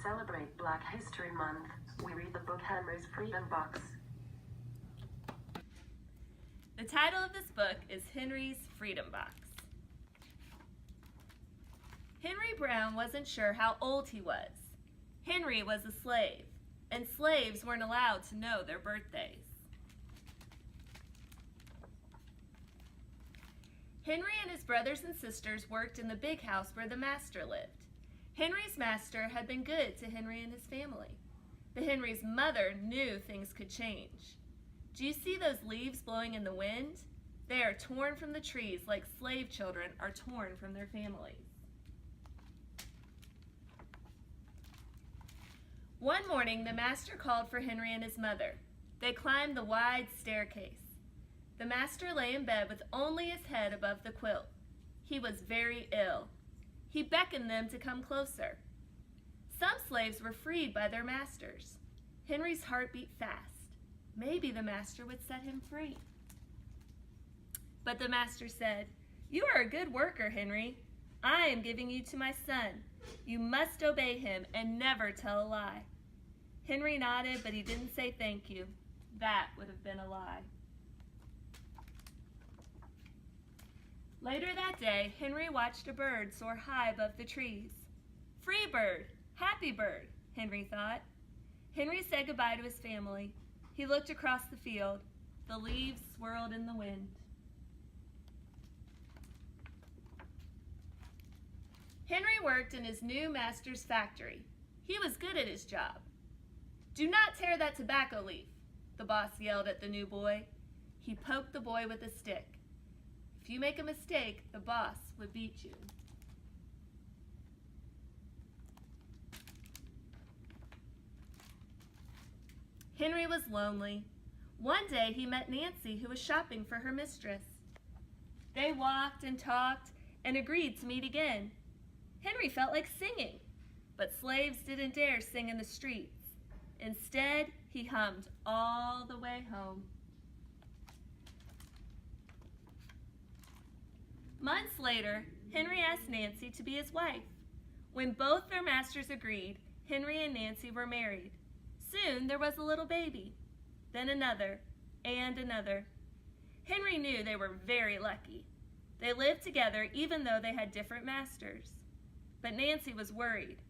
celebrate Black History Month, we read the book Henry's Freedom Box. The title of this book is Henry's Freedom Box. Henry Brown wasn't sure how old he was. Henry was a slave, and slaves weren't allowed to know their birthdays. Henry and his brothers and sisters worked in the big house where the master lived. Henry's master had been good to Henry and his family, but Henry's mother knew things could change. Do you see those leaves blowing in the wind? They are torn from the trees like slave children are torn from their families. One morning, the master called for Henry and his mother. They climbed the wide staircase. The master lay in bed with only his head above the quilt. He was very ill. He beckoned them to come closer. Some slaves were freed by their masters. Henry's heart beat fast. Maybe the master would set him free. But the master said, "You are a good worker, Henry. I am giving you to my son. You must obey him and never tell a lie." Henry nodded, but he didn't say thank you. That would have been a lie. Later that day, Henry watched a bird soar high above the trees. "Free bird, happy bird," Henry thought. Henry said goodbye to his family. He looked across the field. The leaves swirled in the wind. Henry worked in his new master's factory. He was good at his job. "Do not tear that tobacco leaf," the boss yelled at the new boy. He poked the boy with a stick. If you make a mistake, the boss would beat you. Henry was lonely. One day he met Nancy, who was shopping for her mistress. They walked and talked and agreed to meet again. Henry felt like singing, but slaves didn't dare sing in the streets. Instead, he hummed all the way home. Months later, Henry asked Nancy to be his wife. When both their masters agreed, Henry and Nancy were married. Soon there was a little baby, then another, and another. Henry knew they were very lucky. They lived together even though they had different masters. But Nancy was worried.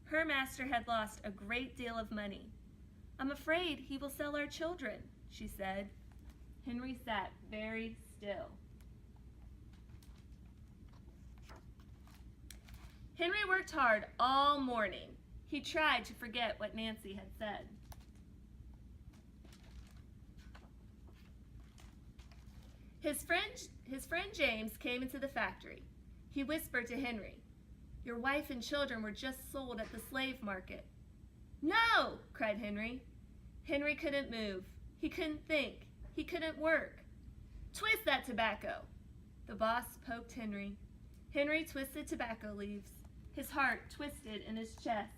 Her master had lost a great deal of money. "I'm afraid he will sell our children," she said. Henry sat very still. Henry worked hard all morning. He tried to forget what Nancy had said. His friend James came into the factory. He whispered to Henry, "Your wife and children were just sold at the slave market." "No!" cried Henry. Henry couldn't move. He couldn't think. He couldn't work. "Twist that tobacco." The boss poked Henry. Henry twisted tobacco leaves. His heart twisted in his chest.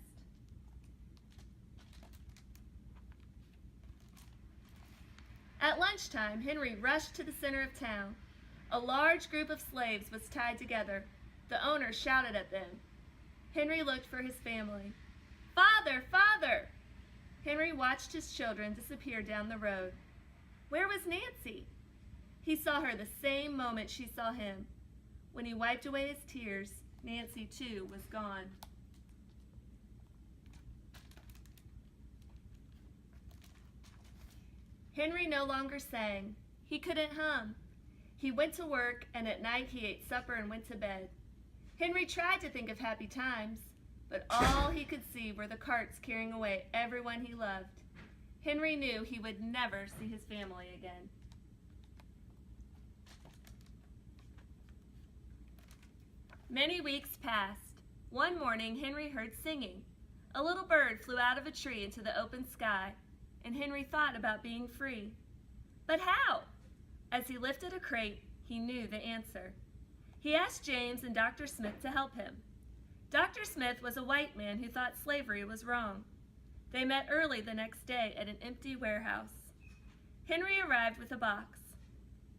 At lunchtime, Henry rushed to the center of town. A large group of slaves was tied together. The owner shouted at them. Henry looked for his family. "Father! Father!" Henry watched his children disappear down the road. Where was Nancy? He saw her the same moment she saw him. When he wiped away his tears, Nancy too was gone. Henry no longer sang. He couldn't hum. He went to work, and at night he ate supper and went to bed. Henry tried to think of happy times, but all he could see were the carts carrying away everyone he loved. Henry knew he would never see his family again. Many weeks passed. One morning, Henry heard singing. A little bird flew out of a tree into the open sky, and Henry thought about being free. But how? As he lifted a crate, he knew the answer. He asked James and Dr. Smith to help him. Dr. Smith was a white man who thought slavery was wrong. They met early the next day at an empty warehouse. Henry arrived with a box.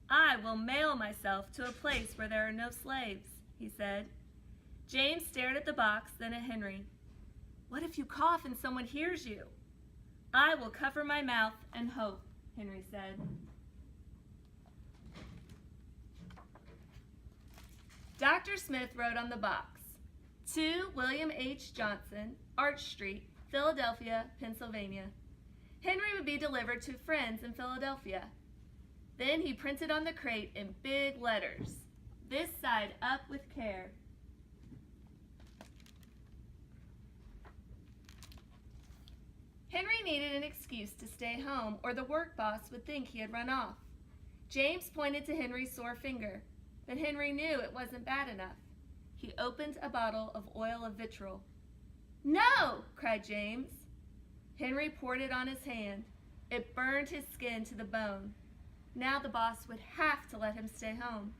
"I will mail myself to a place where there are no slaves," he said. James stared at the box, then at Henry. What if you cough and someone hears you? I will cover my mouth and hope, Henry said. Dr. Smith wrote on the box, to William H. Johnson, Arch Street, Philadelphia, Pennsylvania. Henry would be delivered to friends in Philadelphia. Then he printed on the crate in big letters, this side up with care. Henry needed an excuse to stay home or the work boss would think he had run off. James pointed to Henry's sore finger, but Henry knew it wasn't bad enough. He opened a bottle of oil of vitriol. No! Cried James. Henry poured it on his hand. It burned his skin to the bone. Now the boss would have to let him stay home.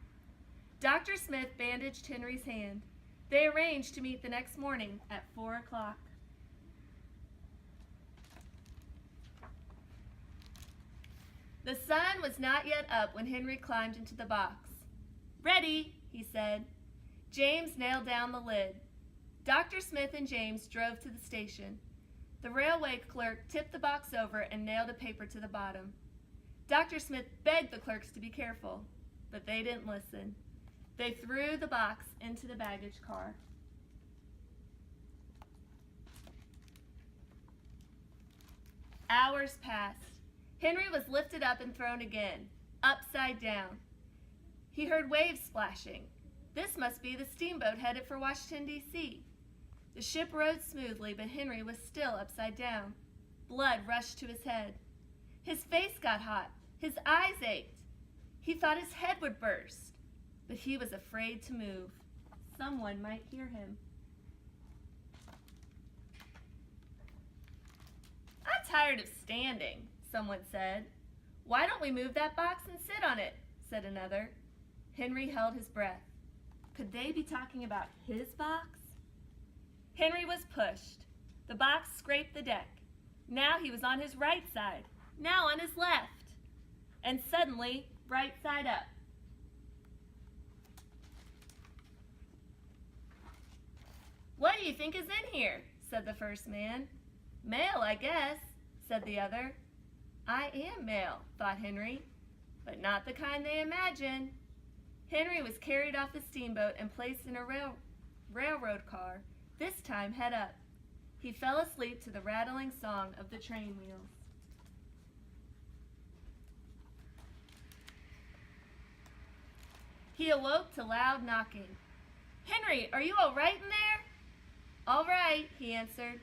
Dr. Smith bandaged Henry's hand. They arranged to meet the next morning at 4 o'clock. The sun was not yet up when Henry climbed into the box. Ready, he said. James nailed down the lid. Dr. Smith and James drove to the station. The railway clerk tipped the box over and nailed a paper to the bottom. Dr. Smith begged the clerks to be careful, but they didn't listen. They threw the box into the baggage car. Hours passed. Henry was lifted up and thrown again, upside down. He heard waves splashing. This must be the steamboat headed for Washington, D.C. The ship rode smoothly, but Henry was still upside down. Blood rushed to his head. His face got hot. His eyes ached. He thought his head would burst, but he was afraid to move. Someone might hear him. I'm tired of standing, someone said. Why don't we move that box and sit on it, said another. Henry held his breath. Could they be talking about his box? Henry was pushed. The box scraped the deck. Now he was on his right side, now on his left, and suddenly right side up. What do you think is in here? Said the first man. Mail, I guess, said the other. I am mail, thought Henry, but not the kind they imagine. Henry was carried off the steamboat and placed in a railroad car, this time head up. He fell asleep to the rattling song of the train wheels. He awoke to loud knocking. Henry, are you all right in there? All right, he answered.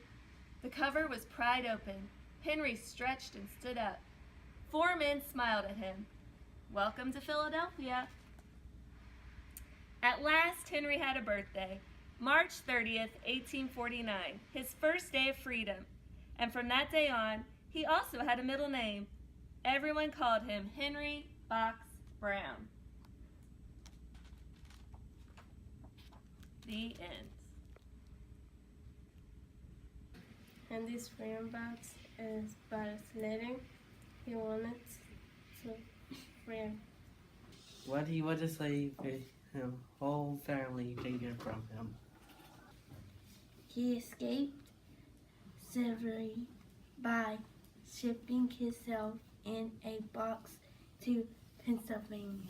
The cover was pried open. Henry stretched and stood up. 4 men smiled at him. Welcome to Philadelphia. At last, Henry had a birthday, March 30th, 1849, his first day of freedom. And from that day on, he also had a middle name. Everyone called him Henry Box Brown. The end. And this freedom box is by his letter. He wanted to free him. What he was a slave with him, whole family taken from him. He escaped slavery by shipping himself in a box to Pennsylvania.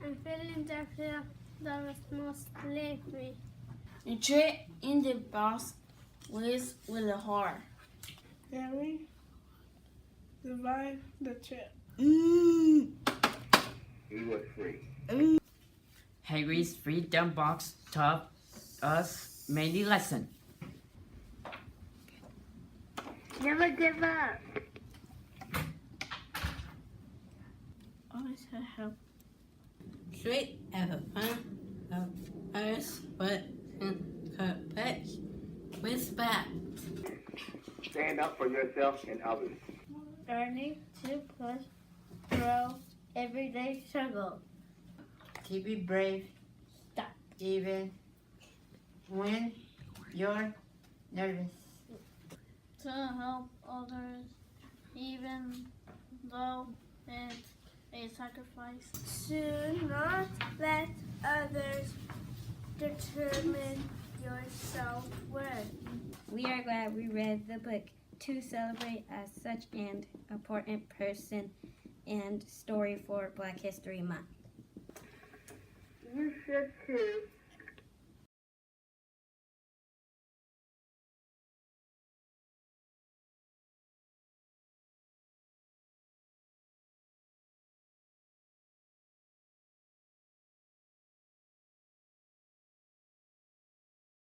In Philadelphia, there was no slavery. The trip in the box was really hard. Henry survived the trip. He was free. Henry's freedom box taught us many lessons. Never give up. Always had help. Straight at the front of us, but in touch with back. Stand up for yourself and others. Learning to push through everyday struggle. To be brave, Stop. even when you're nervous. To help others, even though it's a sacrifice. To not let others determine yourself read. We are glad we read the book to celebrate as such an important person and story for Black History Month. You should too.